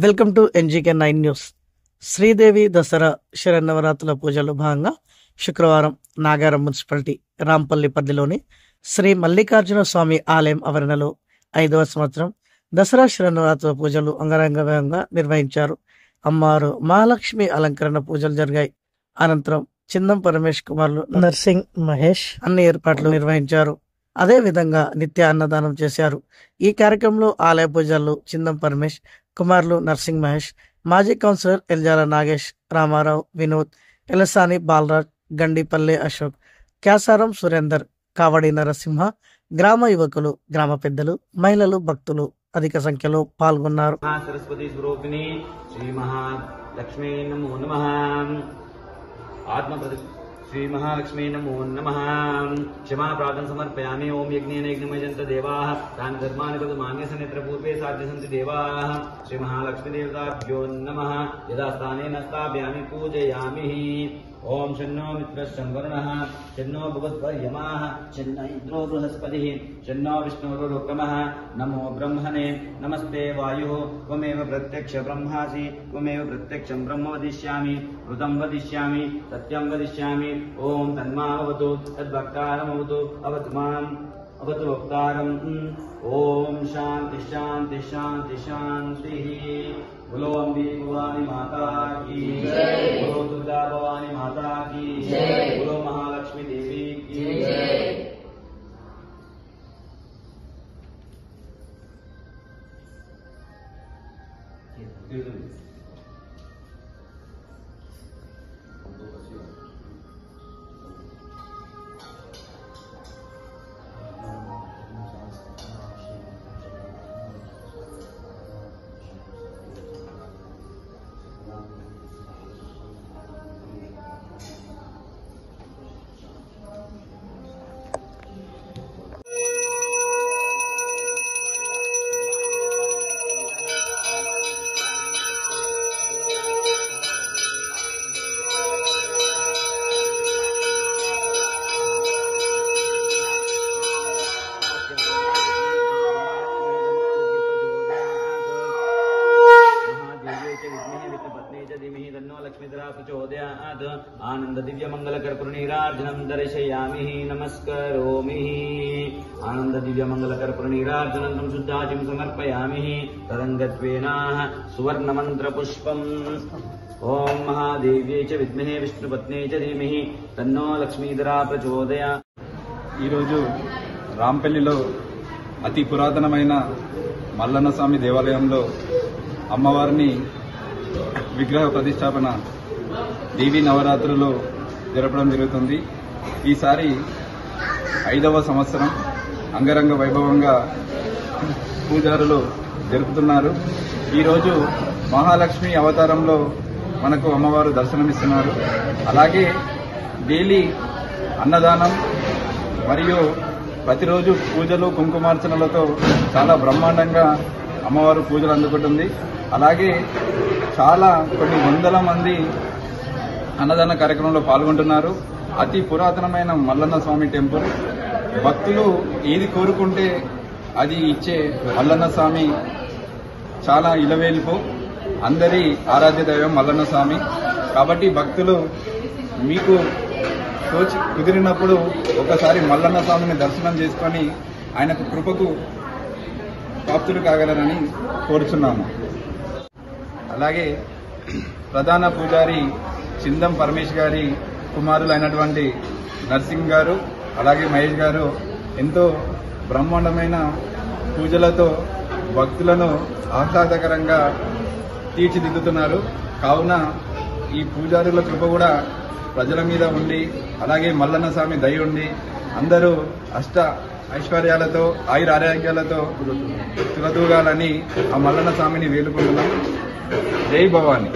Welcome to NGK9 న్యూస్. శ్రీదేవి దసరా శరన్నవరాత్రుల పూజలో భాగంగా శుక్రవారం నాగారం మున్సిపాలిటీ రాంపల్లి పరిధిలోని శ్రీ మల్లికార్జున స్వామి ఆలయం ఆవరణలో 5వ సంవత్సరం దసరా శరన్నవరాత్రుల పూజలు అంగరంగ వైభవంగా నిర్వహించారు. అమ్మవారు మహాలక్ష్మి అలంకరణ పూజలు జరిగాయి. అనంతరం చిందం పరమేష్ కుమార్లు నర్సింగ్ మహేష్ అన్ని ఏర్పాట్లు నిర్వహించారు. అదే విధంగా నిత్య అన్నదానం చేశారు. ఈ కార్యక్రమంలో ఆలయ పూజలు చిందం పరమేష్ కుమార్లు నర్సింగ్ మహేష్, మాజీ కౌన్సిలర్ ఎల్జాల నాగేష్, రామారావు, వినోద్, ఎలసాని బాలరాజ్, గండిపల్లె అశోక్, క్యాసారం సురేందర్, కావడి నరసింహ, గ్రామ యువకులు, గ్రామ పెద్దలు, మహిళలు, భక్తులు అధిక సంఖ్యలో పాల్గొన్నారు. సరస్వతి స్వరూపిణి శ్రీ మహాలక్ష్మీ నమో నమః. श्री महालक्ष्मी नमो नमः. क्षमा प्रार्थना समर्पयामि. ओम यज्ञेन यज्ञमयजन्त देवाः तान् धर्माणि पदमान्यस्य नेत्र पूर्वे साध्य सन्ति देवाः. श्री महालक्ष्मी देवताभ्यो नमः. यदा स्थानेन स्थापयामि पूजयामि. ओम शन्नो मित्रश्चं वरुणः शन्नो भुवद्वर्यमाः शन्न इन्द्रो बृहस्पतिः शन्नो विष्णुरुक्रमः. नमो ब्रह्मणे नमस्ते वायुः त्वमेव प्रत्यक्ष ब्रह्मासि त्वमेव प्रत्यक्षं ब्रह्म वदिष्यामि ऋतं वदिष्यामि सत्यं वदिष्यामि. ओम तन्मावतु तद्वक्तारमवतु अवतु माम् अवतु वक्तारम्. ओम शांति शांति शांति शांतिः. बोलो अम्बे भवानी माता की जय. बोलो दुर्गा भवानी माता की जय. बोलो महालक्ष्मी देवी की जय. आनंद दिव्य मंगल कर्पूरनीराजनं दर्शयामि नमस्करोमि. आनंद दिव्य मंगल कर्पूरनीराजनं शुद्धाचिं समर्पयामि. तदंगत्वेन सुवर्ण मंत्र पुष्पम्. ओम महादेव्यै च विद्महे विष्णुपत्न्यै च धीमहि तन्नो लक्ष्मीधरा प्रचोदयात्. ఈ రోజు రాంపల్లిలో అతి పురాతనమైన మల్లన్న స్వామి దేవాలయంలో అమ్మవారిని విగ్రహ ప్రతిష్టాపన దేవీ నవరాత్రులు జరపడం జరుగుతుంది. ఈసారి 5వ సంవత్సరం అంగరంగ వైభవంగా పూజారులు జరుపుతున్నారు. ఈరోజు మహాలక్ష్మి అవతారంలో మనకు అమ్మవారు దర్శనమిస్తున్నారు. అలాగే డైలీ అన్నదానం మరియు ప్రతిరోజు పూజలు కుంకుమార్చనలతో చాలా బ్రహ్మాండంగా అమ్మవారు పూజలు అందుకుంటుంది. అలాగే చాలా కొన్ని వందల మంది అన్నదాన కార్యక్రమంలో పాల్గొంటున్నారు. అతి పురాతనమైన మల్లన్న స్వామి టెంపుల్. భక్తులు ఏది కోరుకుంటే అది ఇచ్చే మల్లన్న స్వామి చాలా ఇలవేల్పు. అందరి ఆరాధ్య దైవం మల్లన్న స్వామి. కాబట్టి భక్తులు మీకు కుదిరినప్పుడు ఒకసారి మల్లన్న స్వామిని దర్శనం చేసుకొని ఆయనకు కృపకు ప్రాప్తులు కాగలరని కోరుచున్నాము. అలాగే ప్రధాన పూజారి చిందం పరమేష్ గారి కుమారులైనటువంటి నర్సింగ్ గారు అలాగే మహేష్ గారు ఎంతో బ్రహ్మాండమైన పూజలతో భక్తులను ఆహ్లాదకరంగా తీర్చిదిద్దుతున్నారు. కావున ఈ పూజారుల కృప కూడా ప్రజల మీద ఉండి అలాగే మల్లన్న స్వామి దయ ఉండి అందరూ అష్ట ఐశ్వర్యాలతో ఆయురారోగ్యాలతో తులతూగాలని ఆ మల్లన్న స్వామిని వేడుకుంటున్నాం. జై భవాని.